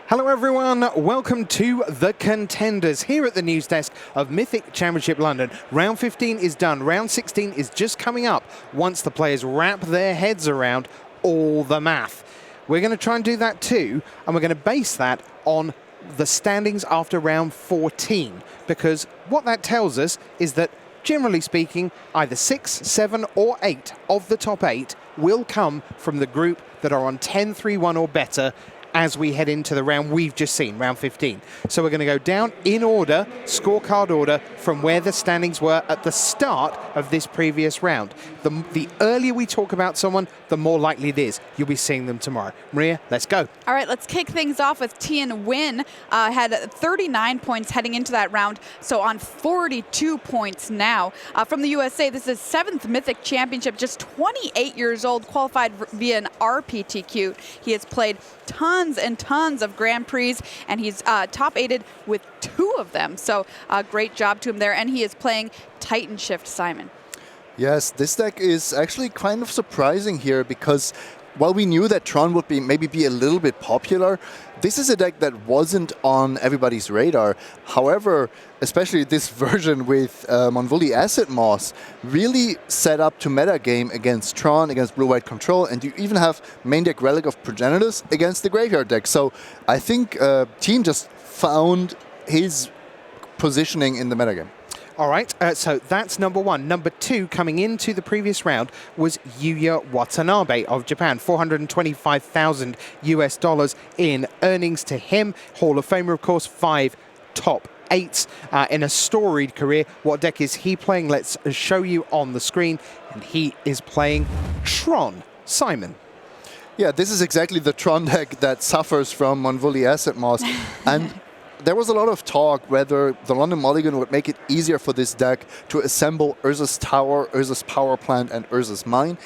Hello everyone, welcome to the Contenders here at the news desk of Mythic Championship London. Round 15 is done, round 16 is just coming up once the players wrap their heads around all the math. We're going to try and do that too, and we're going to base that on the standings after round 14, because what that tells us is that, generally speaking, either 6, 7 or 8 of the top 8 will come from the group that are on 10-3-1 or better as we head into the round we've just seen, round 15. So we're going to go down in order, scorecard order, from where the standings were at the start of this previous round. The earlier we talk about someone, the more likely it is you'll be seeing them tomorrow. Maria, let's go. All right, let's kick things off with Tien Nguyen. Had 39 points heading into that round, so on 42 points now. From the USA, this is 7th Mythic Championship, just 28 years old, qualified via an RPTQ. He has played tons and tons of Grand Prix, and he's top-8'd with 2 of them. So great job to him there, and he is playing Titan Shift, Simon. Yes, this deck is actually kind of surprising here because while we knew that Tron would maybe be a little bit popular, this is a deck that wasn't on everybody's radar. However, especially this version with Monvoli Acid Moss really set up to meta game against Tron, against Blue-White Control, and you even have main deck Relic of Progenitors against the Graveyard deck. So I think Team just found his positioning in the metagame. All right, so that's number 1. Number 2, coming into the previous round, was Yuya Watanabe of Japan. $425,000 US in earnings to him. Hall of Famer, of course, 5 top 8s in a storied career. What deck is he playing? Let's show you on the screen. And he is playing Tron. Simon. Yeah, this is exactly the Tron deck that suffers from Monvoli Acid Moss. And there was a lot of talk whether the London Mulligan would make it easier for this deck to assemble Urza's Tower, Urza's Power Plant, and Urza's Mine.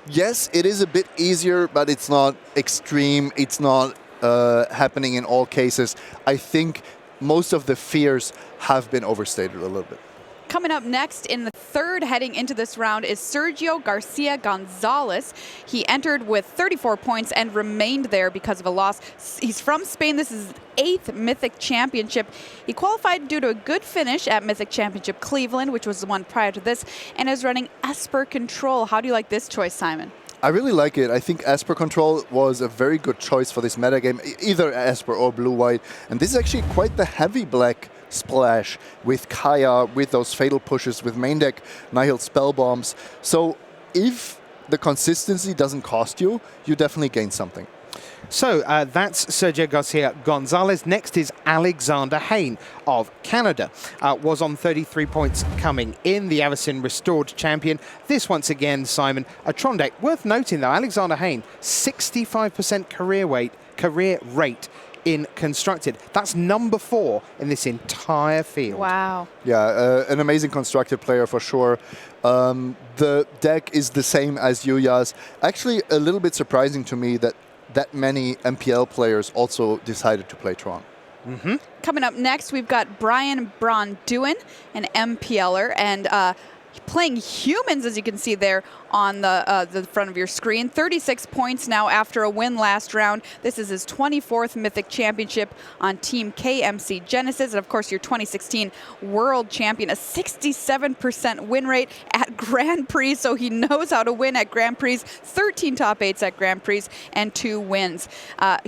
Yes, it is a bit easier, but it's not extreme. It's not happening in all cases. I think most of the fears have been overstated a little bit. Coming up next in the 3rd heading into this round is Sergio Garcia Gonzalez. He entered with 34 points and remained there because of a loss. He's from Spain. This is his 8th Mythic Championship. He qualified due to a good finish at Mythic Championship Cleveland, which was the one prior to this, and is running Esper Control. How do you like this choice, Simon? I really like it. I think Esper Control was a very good choice for this metagame, either Esper or Blue-White. And this is actually quite the heavy black splash with Kaya, with those fatal pushes, with main deck Nihil Spell Bombs. So if the consistency doesn't cost you, you definitely gain something. So that's Sergio Garcia Gonzalez. Next is Alexander Hayne of Canada. Was on 33 points coming in, the Avacyn Restored champion. This once again, Simon, a Tron deck. Worth noting though, Alexander Hayne, 65% career rate in Constructed. That's number 4 in this entire field. Wow. Yeah, an amazing Constructed player for sure. The deck is the same as Yuya's. Actually, a little bit surprising to me that many MPL players also decided to play Tron. Mm-hmm. Coming up next, we've got Brian Braun-Duin, an MPLer, and playing Humans, as you can see there on the front of your screen. 36 points now after a win last round. This is his 24th Mythic Championship on Team KMC Genesis. And of course, your 2016 World Champion, a 67% win rate at Grand Prix. So he knows how to win at Grand Prix. 13 top 8s at Grand Prix and 2 wins.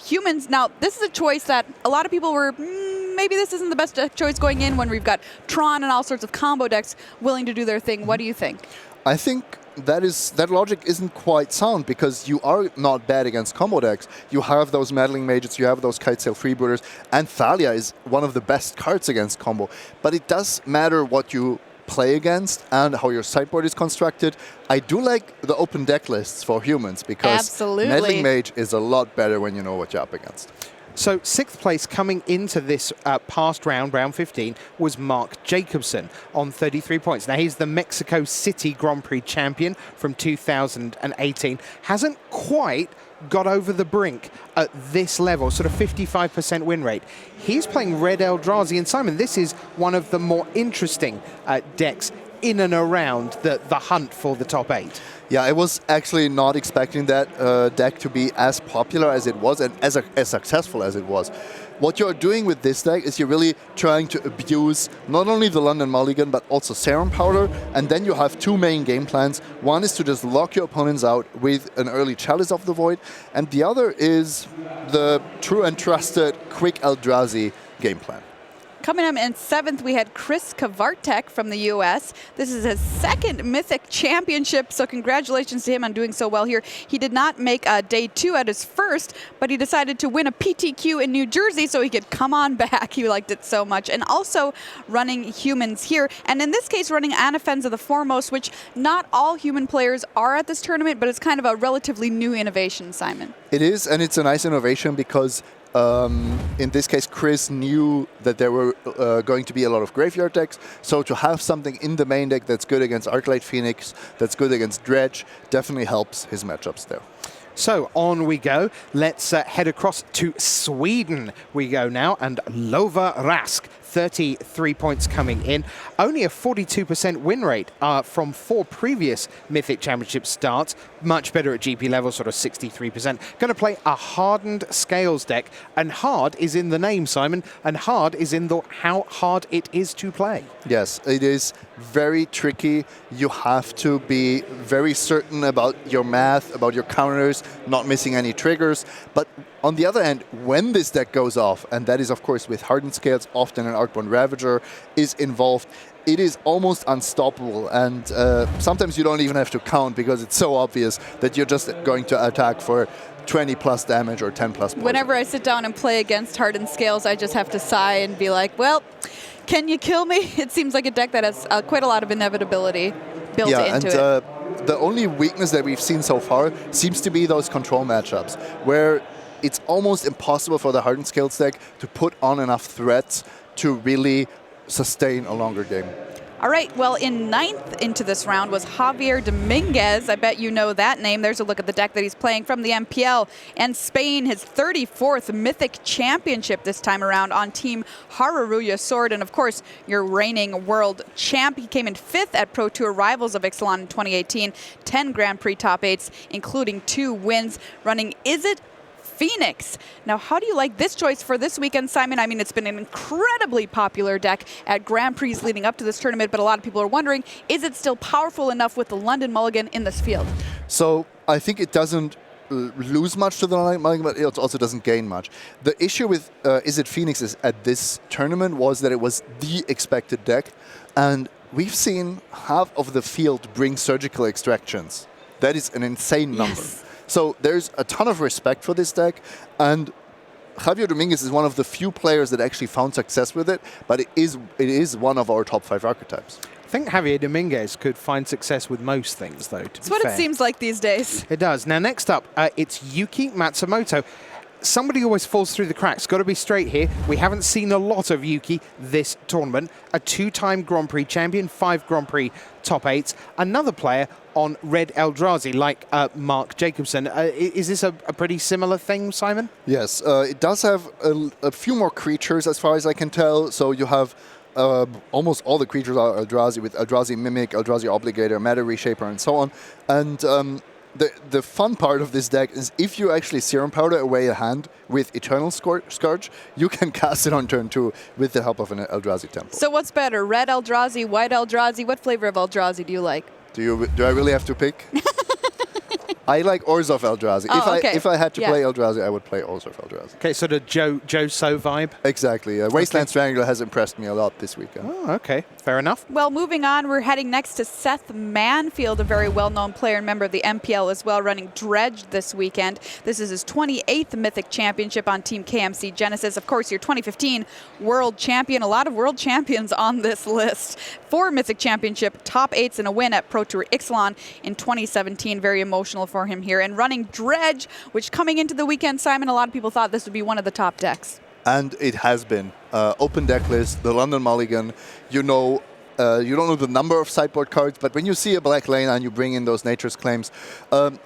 Humans, now this is a choice that a lot of people were, maybe this isn't the best choice going in when we've got Tron and all sorts of combo decks willing to do their thing. What do you think? I think that logic isn't quite sound because you are not bad against combo decks. You have those Meddling Mages, you have those Kitesail Freebooters, and Thalia is one of the best cards against combo. But it does matter what you play against and how your sideboard is constructed. I do like the open deck lists for Humans because Meddling Mage is a lot better when you know what you're up against. So 6th place coming into this past round, round 15, was Mark Jacobson on 33 points. Now he's the Mexico City Grand Prix champion from 2018. Hasn't quite got over the brink at this level, sort of 55% win rate. He's playing Red Eldrazi, and Simon, this is one of the more interesting decks in and around the hunt for the top 8. Yeah, I was actually not expecting that deck to be as popular as it was and as successful as it was. what you're doing with this deck is you're really trying to abuse not only the London Mulligan, but also Serum Powder, and then you have two main game plans. One is to just lock your opponents out with an early Chalice of the Void, and the other is the true and trusted quick Eldrazi game plan. Coming up in 7th, we had Chris Kavartek from the U.S. This is his second Mythic Championship, so congratulations to him on doing so well here. He did not make day 2 at his first, but he decided to win a PTQ in New Jersey so he could come on back. He liked it so much. And also running humans here, and in this case running Anafenza the Foremost, which not all human players are at this tournament, but it's kind of a relatively new innovation, Simon. It is, and it's a nice innovation because in this case, Chris knew that there were going to be a lot of graveyard decks, so to have something in the main deck that's good against Arclight Phoenix, that's good against Dredge, definitely helps his matchups there. So on we go. Let's head across to Sweden. We go now, and Lova Rask, 33 points coming in. Only a 42% win rate from 4 previous Mythic Championship starts. Much better at GP level, sort of 63%. Going to play a hardened Scales deck, and hard is in the name, Simon, and hard is in the how hard it is to play. Yes, it is very tricky. You have to be very certain about your math, about your counters, not missing any triggers. But on the other hand, when this deck goes off, and that is of course with hardened Scales, often an Arcborn Ravager is involved, it is almost unstoppable, and sometimes you don't even have to count because it's so obvious that you're just going to attack for 20 plus damage or 10 plus poison. Whenever I sit down and play against hardened Scales, I just have to sigh and be like, well, can you kill me? It seems like a deck that has quite a lot of inevitability built into it. The only weakness that we've seen so far seems to be those control matchups, where it's almost impossible for the hardened Scales deck to put on enough threats to really sustain a longer game. All right, well, in 9th into this round was Javier Dominguez. I bet you know that name. There's a look at the deck that he's playing from the MPL. And Spain, his 34th Mythic Championship this time around on Team Hararuya Sword. And, of course, your reigning world champ. He came in 5th at Pro Tour Rivals of Ixalan in 2018. 10 Grand Prix top 8s, including 2 wins, running Izzet Phoenix. Now, how do you like this choice for this weekend, Simon? I mean, it's been an incredibly popular deck at Grand Prix leading up to this tournament, but a lot of people are wondering, is it still powerful enough with the London Mulligan in this field? So I think it doesn't lose much to the London Mulligan, but it also doesn't gain much. The issue with Izzet Phoenix at this tournament was that it was the expected deck, and we've seen half of the field bring surgical extractions. That is an insane number. Yes. So there's a ton of respect for this deck, and Javier Dominguez is one of the few players that actually found success with it, but it is one of our top 5 archetypes. I think Javier Dominguez could find success with most things, though, to That's be what fair. it seems like these days. It does. Now, next up, it's Yuki Matsumoto. Somebody always falls through the cracks. Got to be straight here. We haven't seen a lot of Yuki this tournament. A 2-time Grand Prix champion, 5 Grand Prix top 8s. Another player on Red Eldrazi, like Mark Jacobson. Is this a pretty similar thing, Simon? Yes, it does have a few more creatures as far as I can tell. So you have almost all the creatures are Eldrazi, with Eldrazi Mimic, Eldrazi Obligator, Matter Reshaper, and so on. And the fun part of this deck is if you actually Serum Powder away a hand with Eternal Scourge, you can cast it on turn 2 with the help of an Eldrazi Temple. So what's better, red Eldrazi, white Eldrazi? What flavor of Eldrazi do you like? Do I really have to pick? I like Orzhov Eldrazi. Okay. If I had to play Eldrazi, I would play Orzhov Eldrazi. Okay, sort of Joe So vibe. Exactly. Wasteland Strangler has impressed me a lot this weekend. Oh, okay. Fair enough. Well, moving on, we're heading next to Seth Manfield, a very well-known player and member of the MPL as well, running Dredge this weekend. This is his 28th Mythic Championship on Team KMC Genesis. Of course, your 2015 World Champion. A lot of World Champions on this list. 4 Mythic Championship top 8s and a win at Pro Tour Ixalan in 2017. Very emotional for him here. And running Dredge, which coming into the weekend, Simon, a lot of people thought this would be one of the top decks. And it has been. Open deck list, the London Mulligan, you don't know the number of sideboard cards, but when you see a Black Lane and you bring in those Nature's Claims,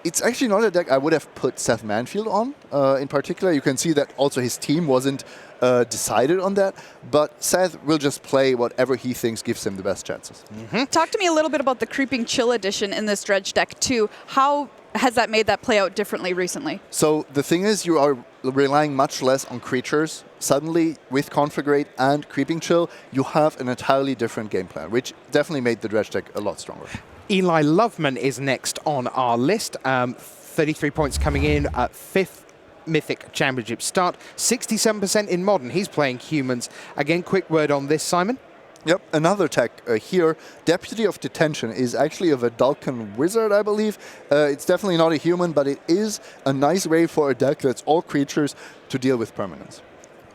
it's actually not a deck I would have put Seth Manfield on in particular. You can see that also his team wasn't decided on that, but Seth will just play whatever he thinks gives him the best chances. Mm-hmm. Talk to me a little bit about the Creeping Chill edition in this Dredge deck too. How has that made that play out differently recently? So the thing is, you are relying much less on creatures suddenly, with Conflagrate and Creeping Chill, you have an entirely different game plan, which definitely made the Dredge deck a lot stronger. Eli Loveman is next on our list. 33 points coming in at 5th Mythic Championship start. 67% in Modern. He's playing humans. Again, quick word on this, Simon. Yep, another tech here. Deputy of Detention is actually a Vedalken Wizard, I believe. It's definitely not a human, but it is a nice way for a deck that's all creatures to deal with permanence.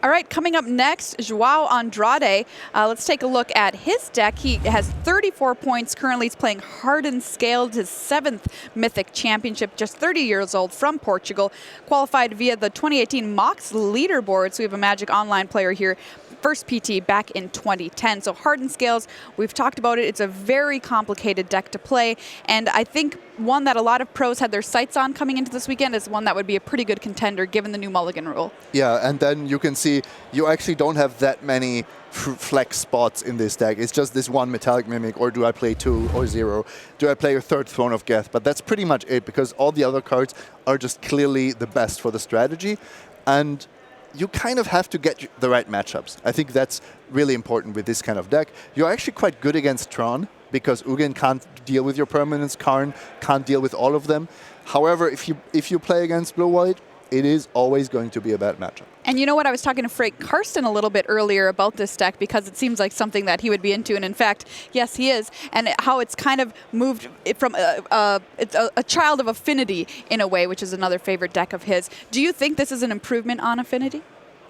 All right, coming up next, Joao Andrade. Let's take a look at his deck. He has 34 points. Currently, he's playing Hardened Scaled, his 7th Mythic Championship, just 30 years old, from Portugal. Qualified via the 2018 Mox leaderboard. So we have a Magic Online player here. First PT back in 2010. So Hardened Scales, we've talked about it. It's a very complicated deck to play. And I think one that a lot of pros had their sights on coming into this weekend is one that would be a pretty good contender given the new mulligan rule. Yeah, and then you can see you actually don't have that many flex spots in this deck. It's just this one Metallic Mimic, or do I play 2 or 0? Do I play a 3rd Throne of Geth? But that's pretty much it, because all the other cards are just clearly the best for the strategy. And you kind of have to get the right matchups. I think that's really important with this kind of deck. You're actually quite good against Tron, because Ugin can't deal with your permanents, Karn can't deal with all of them. However, if you play against Blue-White, it is always going to be a bad matchup. And you know what? I was talking to Frank Karsten a little bit earlier about this deck, because it seems like something that he would be into. And in fact, yes, he is. And how it's kind of moved from it's a child of Affinity in a way, which is another favorite deck of his. Do you think this is an improvement on Affinity?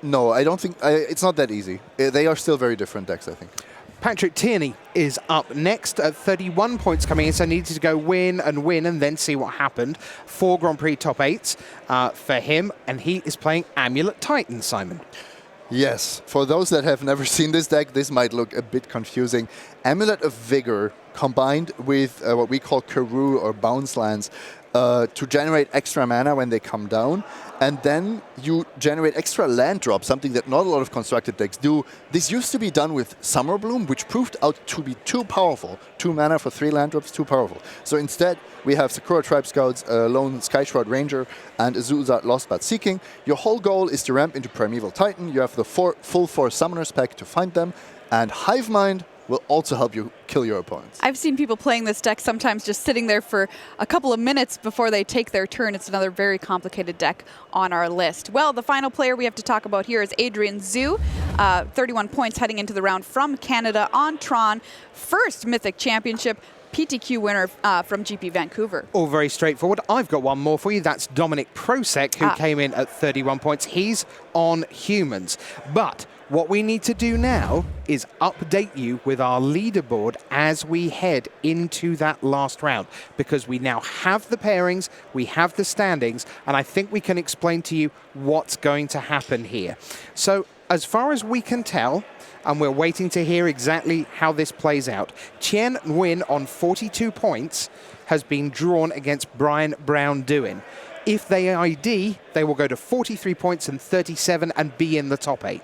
No, I don't think it's not that easy. They are still very different decks, I think. Patrick Tierney is up next at 31 points coming in, so needed to go win and then see what happened. 4 Grand Prix top 8s for him, and he is playing Amulet Titan, Simon. Yes, for those that have never seen this deck, this might look a bit confusing. Amulet of Vigor combined with what we call Karoo or Bounce lands to generate extra mana when they come down. And then you generate extra land drop, something that not a lot of constructed decks do. This used to be done with Summer Bloom, which proved out to be too powerful. 2 mana for 3 land drops, too powerful. So instead, we have Sakura Tribe Scouts, Lone Skyshroud Ranger, and Azusa Lost But Seeking. Your whole goal is to ramp into Primeval Titan. You have the full 4 Summoners pack to find them. And Hive Mind will also help you kill your opponents. I've seen people playing this deck sometimes just sitting there for a couple of minutes before they take their turn. It's another very complicated deck on our list. Well, the final player we have to talk about here is Adrian Zhu, 31 points heading into the round from Canada on Tron. First Mythic Championship, PTQ winner from GP Vancouver. All very straightforward. I've got one more for you. That's Dominic Prosek, who came in at 31 points. He's on humans. But what we need to do now is update you with our leaderboard as we head into that last round, because we now have the pairings, we have the standings, and I think we can explain to you what's going to happen here. So as far as we can tell, and we're waiting to hear exactly how this plays out, Chien Nguyen on 42 points has been drawn against Brian Brown-Duin. If they ID, they will go to 43 points and 37 and be in the top 8.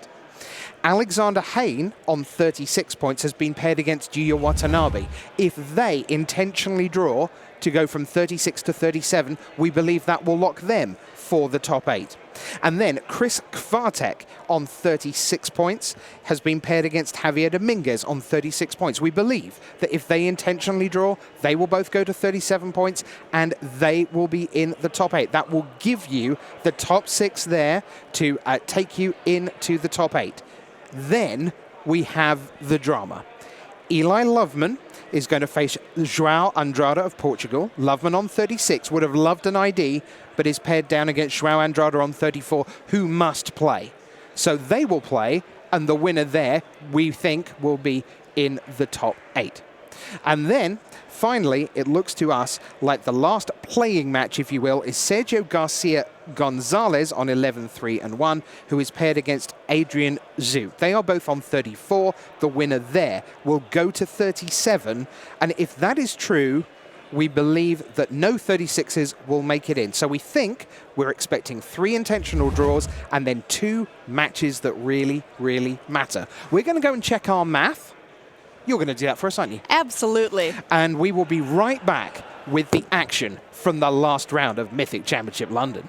Alexander Hain on 36 points has been paired against Juya Watanabe. If they intentionally draw to go from 36 to 37, we believe that will lock them for the top 8. And then Chris Kvartek on 36 points has been paired against Javier Dominguez on 36 points. We believe that if they intentionally draw, they will both go to 37 points and they will be in the top 8. That will give you the top 6 there to take you into the top 8. Then we have the drama. Eli Loveman is going to face Joao Andrade of Portugal. Loveman on 36 would have loved an ID, but is paired down against Joao Andrade on 34, who must play. So they will play, and the winner there, we think, will be in the top 8. And then, finally, it looks to us like the last playing match, if you will, is Sergio Garcia Gonzalez on 11-3-1, who is paired against Adrian Zhu. They are both on 34. The winner there will go to 37. And if that is true, we believe that no 36s will make it in. So we think we're expecting 3 intentional draws and then 2 matches that really, really matter. We're going to go and check our math. You're going to do that for us, aren't you? Absolutely. And we will be right back with the action from the last round of Mythic Championship London.